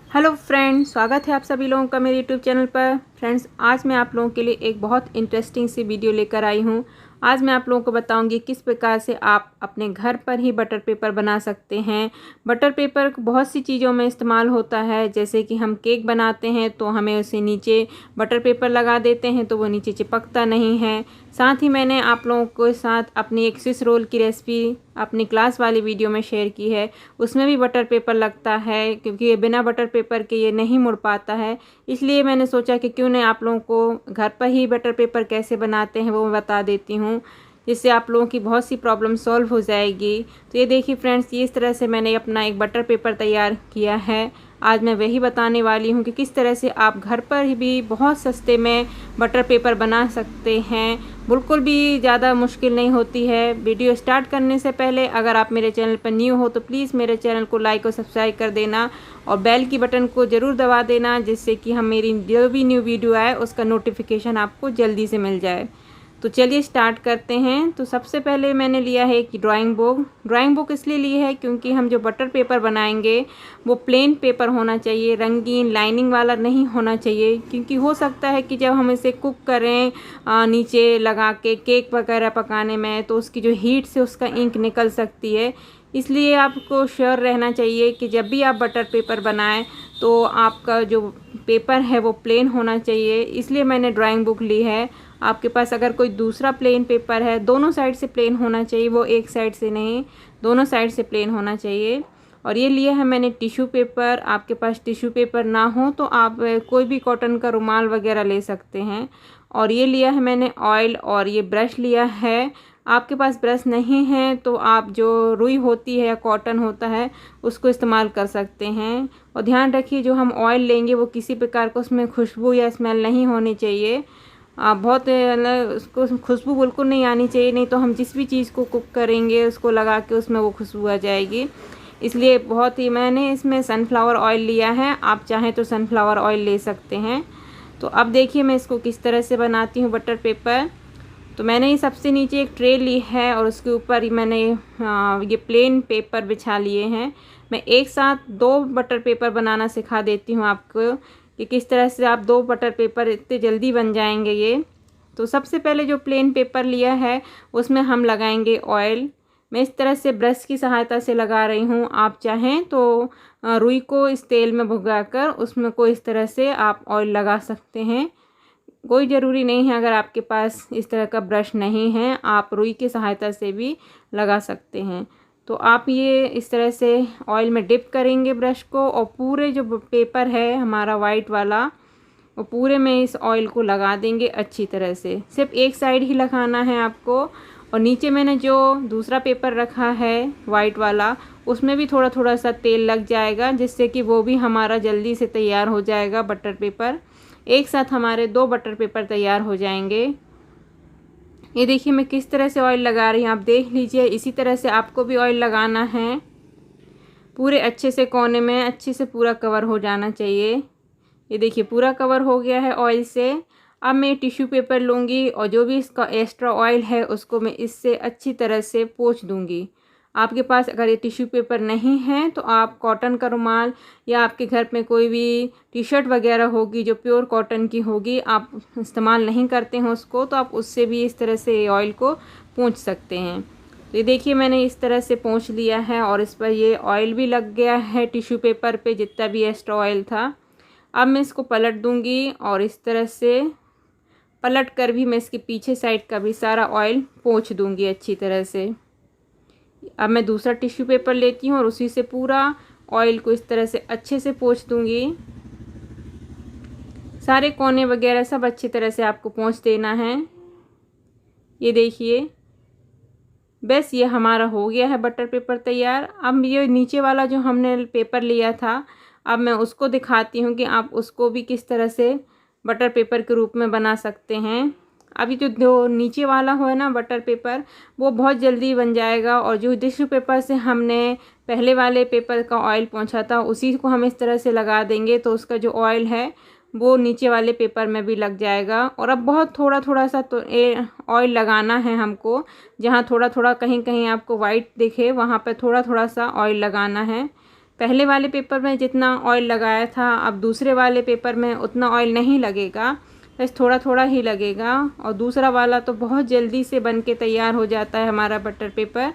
Hello friends, स्वागत है आप सभी लोगों का मेरे यूट्यूब चैनल पर। फ्रेंड्स, आज मैं आप लोगों के लिए एक बहुत इंटरेस्टिंग सी वीडियो लेकर आई हूँ। आज मैं आप लोगों को बताऊंगी किस प्रकार से आप अपने घर पर ही बटर पेपर बना सकते हैं। बटर पेपर बहुत सी चीज़ों में इस्तेमाल होता है, जैसे कि हम केक बनाते हैं तो हमें उसे नीचे बटर पेपर लगा देते हैं तो वो नीचे चिपकता नहीं है। साथ ही मैंने आप लोगों के साथ अपनी एक स्विस रोल की रेसिपी अपनी क्लास वाली वीडियो में शेयर की है, उसमें भी बटर पेपर लगता है क्योंकि ये बिना बटर पेपर के ये नहीं मुड़ पाता है। इसलिए मैंने सोचा कि क्यों नहीं आप लोगों को घर पर ही बटर पेपर कैसे बनाते हैं वो मैं बता देती हूँ, जिससे आप लोगों की बहुत सी प्रॉब्लम सॉल्व हो जाएगी। तो ये देखिए फ्रेंड्स, ये इस तरह से मैंने अपना एक बटर पेपर तैयार किया है। आज मैं वही बताने वाली हूँ कि किस तरह से आप घर पर ही भी बहुत सस्ते में बटर पेपर बना सकते हैं। बिल्कुल भी ज़्यादा मुश्किल नहीं होती है। वीडियो स्टार्ट करने से पहले अगर आप मेरे चैनल पर न्यू हो तो प्लीज़ मेरे चैनल को लाइक और सब्सक्राइब कर देना और बेल की बटन को ज़रूर दबा देना, जिससे कि हम मेरी जो भी न्यू वीडियो आए उसका नोटिफिकेशन आपको जल्दी से मिल जाए। तो चलिए स्टार्ट करते हैं। तो सबसे पहले मैंने लिया है एक ड्राइंग बुक इसलिए ली है क्योंकि हम जो बटर पेपर बनाएंगे वो प्लेन पेपर होना चाहिए, रंगीन लाइनिंग वाला नहीं होना चाहिए। क्योंकि हो सकता है कि जब हम इसे कुक करें नीचे लगा के केक वगैरह पकाने में, तो उसकी जो हीट से उसका इंक निकल सकती है। इसलिए आपको श्योर रहना चाहिए कि जब भी आप बटर पेपर बनाएं तो आपका जो पेपर है वो प्लेन होना चाहिए। इसलिए मैंने ड्राइंग बुक ली है। आपके पास अगर कोई दूसरा प्लेन पेपर है, दोनों साइड से प्लेन होना चाहिए, वो एक साइड से नहीं, दोनों साइड से प्लेन होना चाहिए। और ये लिया है मैंने टिश्यू पेपर। आपके पास टिश्यू पेपर ना हो तो आप कोई भी कॉटन का रुमाल वगैरह ले सकते हैं। और ये लिया है मैंने ऑयल, और ये ब्रश लिया है। आपके पास ब्रश नहीं है तो आप जो रुई होती है या कॉटन होता है उसको इस्तेमाल कर सकते हैं। और ध्यान रखिए, जो हम ऑयल लेंगे वो किसी प्रकार का उसमें खुशबू या स्मेल नहीं होनी चाहिए। बहुत उसको खुशबू बिल्कुल नहीं आनी चाहिए, नहीं तो हम जिस भी चीज़ को कुक करेंगे उसको लगा के उसमें वो खुशबू आ जाएगी। इसलिए बहुत ही मैंने इसमें सनफ्लावर ऑयल लिया है। आप चाहें तो सनफ्लावर ऑयल ले सकते हैं। तो अब देखिए मैं इसको किस तरह से बनाती हूँ बटर पेपर। तो मैंने ये सबसे नीचे एक ट्रे ली है और उसके ऊपर ही मैंने ये प्लेन पेपर बिछा लिए हैं। मैं एक साथ 2 बटर पेपर बनाना सिखा देती हूँ आपको कि किस तरह से आप 2 बटर पेपर इतने जल्दी बन जाएंगे ये। तो सबसे पहले जो प्लेन पेपर लिया है उसमें हम लगाएंगे ऑयल। मैं इस तरह से ब्रश की सहायता से लगा रही हूँ। आप चाहें तो रुई को इस तेल में भुगाकर उसमें को इस तरह से आप ऑयल लगा सकते हैं। कोई ज़रूरी नहीं है, अगर आपके पास इस तरह का ब्रश नहीं है आप रुई की सहायता से भी लगा सकते हैं। तो आप ये इस तरह से ऑयल में डिप करेंगे ब्रश को, और पूरे जो पेपर है हमारा वाइट वाला वो पूरे में इस ऑयल को लगा देंगे अच्छी तरह से। सिर्फ एक साइड ही लगाना है आपको। और नीचे मैंने जो दूसरा पेपर रखा है वाइट वाला, उसमें भी थोड़ा थोड़ा सा तेल लग जाएगा, जिससे कि वो भी हमारा जल्दी से तैयार हो जाएगा बटर पेपर। एक साथ हमारे 2 बटर पेपर तैयार हो जाएंगे। ये देखिए मैं किस तरह से ऑयल लगा रही हूँ, आप देख लीजिए। इसी तरह से आपको भी ऑयल लगाना है। पूरे अच्छे से कोने में अच्छे से पूरा कवर हो जाना चाहिए। ये देखिए पूरा कवर हो गया है ऑयल से। अब मैं टिश्यू पेपर लूँगी और जो भी इसका एक्स्ट्रा ऑयल है उसको मैं इससे अच्छी तरह से पोंछ दूँगी। आपके पास अगर ये टिश्यू पेपर नहीं है तो आप कॉटन का रुमाल या आपके घर में कोई भी टी शर्ट वगैरह होगी जो प्योर कॉटन की होगी, आप इस्तेमाल नहीं करते हैं उसको, तो आप उससे भी इस तरह से ऑयल को पोंछ सकते हैं। तो ये देखिए मैंने इस तरह से पोंछ लिया है और इस पर ये ऑयल भी लग गया है टिश्यू पेपर पे जितना भी एक्स्ट्रा ऑयल था। अब मैं इसको पलट दूंगी और इस तरह से पलट कर भी मैं इसके पीछे साइड का भी सारा ऑयल पोंछ दूंगी अच्छी तरह से। अब मैं दूसरा टिश्यू पेपर लेती हूँ और उसी से पूरा ऑयल को इस तरह से अच्छे से पोंछ दूंगी। सारे कोने वगैरह सब अच्छी तरह से आपको पोंछ देना है। ये देखिए बस ये हमारा हो गया है बटर पेपर तैयार। अब ये नीचे वाला जो हमने पेपर लिया था, अब मैं उसको दिखाती हूँ कि आप उसको भी किस तरह से बटर पेपर के रूप में बना सकते हैं। अभी जो नीचे वाला हो है ना बटर पेपर, वो बहुत जल्दी बन जाएगा। और जो टिश्यू पेपर से हमने पहले वाले पेपर का ऑयल पोंछा था उसी को हम इस तरह से लगा देंगे तो उसका जो ऑयल है वो नीचे वाले पेपर में भी लग जाएगा। और अब बहुत थोड़ा थोड़ा सा तो ऑयल लगाना है हमको। जहाँ थोड़ा थोड़ा कहीं कहीं आपको वाइट दिखे वहाँ पर थोड़ा थोड़ा सा ऑयल लगाना है। पहले वाले पेपर में जितना ऑयल लगाया था अब दूसरे वाले पेपर में उतना ऑयल नहीं लगेगा, बस थोड़ा थोड़ा ही लगेगा। और दूसरा वाला तो बहुत जल्दी से बन के तैयार हो जाता है हमारा बटर पेपर।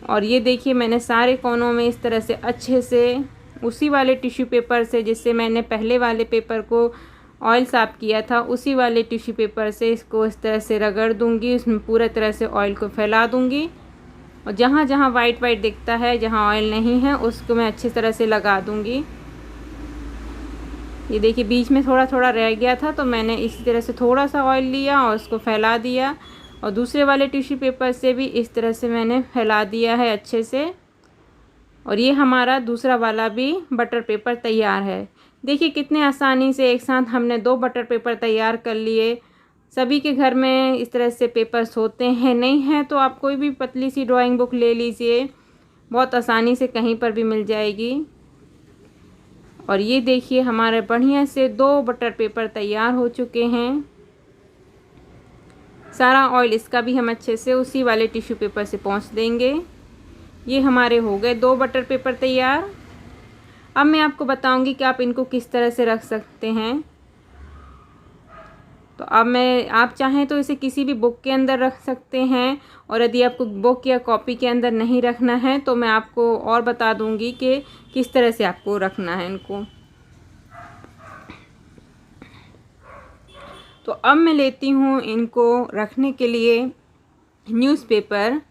और ये देखिए मैंने सारे कोनों में इस तरह से अच्छे से उसी वाले टिश्यू पेपर से जिससे मैंने पहले वाले पेपर को ऑयल साफ़ किया था, उसी वाले टिश्यू पेपर से इसको इस तरह से रगड़ दूंगी, उसमें पूरा तरह से ऑयल को फैला दूंगी। और जहाँ जहाँ वाइट वाइट दिखता है, जहाँ ऑयल नहीं है, उसको मैं अच्छी तरह से लगा दूंगी। ये देखिए बीच में थोड़ा थोड़ा रह गया था तो मैंने इसी तरह से थोड़ा सा ऑयल लिया और उसको फैला दिया। और दूसरे वाले टिश्यू पेपर से भी इस तरह से मैंने फैला दिया है अच्छे से। और ये हमारा दूसरा वाला भी बटर पेपर तैयार है। देखिए कितने आसानी से एक साथ हमने 2 बटर पेपर तैयार कर लिए। सभी के घर में इस तरह से पेपर्स होते हैं, नहीं हैं तो आप कोई भी पतली सी ड्राइंग बुक ले लीजिए, बहुत आसानी से कहीं पर भी मिल जाएगी। और ये देखिए हमारे बढ़िया से 2 बटर पेपर तैयार हो चुके हैं। सारा ऑयल इसका भी हम अच्छे से उसी वाले टिश्यू पेपर से पोंछ देंगे। ये हमारे हो गए 2 बटर पेपर तैयार। अब मैं आपको बताऊंगी कि आप इनको किस तरह से रख सकते हैं। तो अब आप चाहें तो इसे किसी भी बुक के अंदर रख सकते हैं, और यदि आपको बुक या कॉपी के अंदर नहीं रखना है तो मैं आपको और बता दूंगी कि किस तरह से आपको रखना है इनको। तो अब मैं लेती हूँ इनको रखने के लिए न्यूज़पेपर।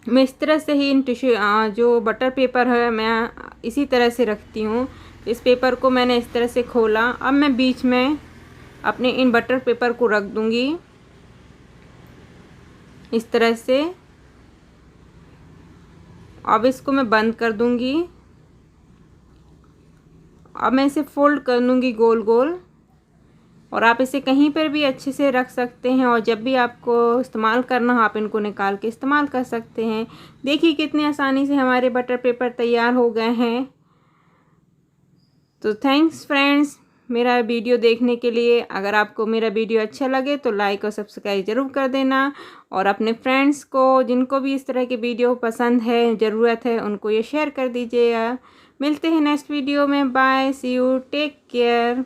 मैं इस तरह से ही इन टिश्यू जो बटर पेपर है मैं इसी तरह से रखती हूँ। इस पेपर को मैंने इस तरह से खोला। अब मैं बीच में अपने इन बटर पेपर को रख दूंगी इस तरह से। अब इसको मैं बंद कर दूंगी। अब मैं इसे फोल्ड कर दूंगी गोल गोल, और आप इसे कहीं पर भी अच्छे से रख सकते हैं, और जब भी आपको इस्तेमाल करना हो आप इनको निकाल के इस्तेमाल कर सकते हैं। देखिए कितनी आसानी से हमारे बटर पेपर तैयार हो गए हैं। तो थैंक्स फ्रेंड्स मेरा वीडियो देखने के लिए। अगर आपको मेरा वीडियो अच्छा लगे तो लाइक और सब्सक्राइब ज़रूर कर देना, और अपने फ्रेंड्स को जिनको भी इस तरह के वीडियो पसंद है, ज़रूरत है, उनको ये शेयर कर दीजिएगा। मिलते हैं नेक्स्ट वीडियो में। Bye, see you, take care.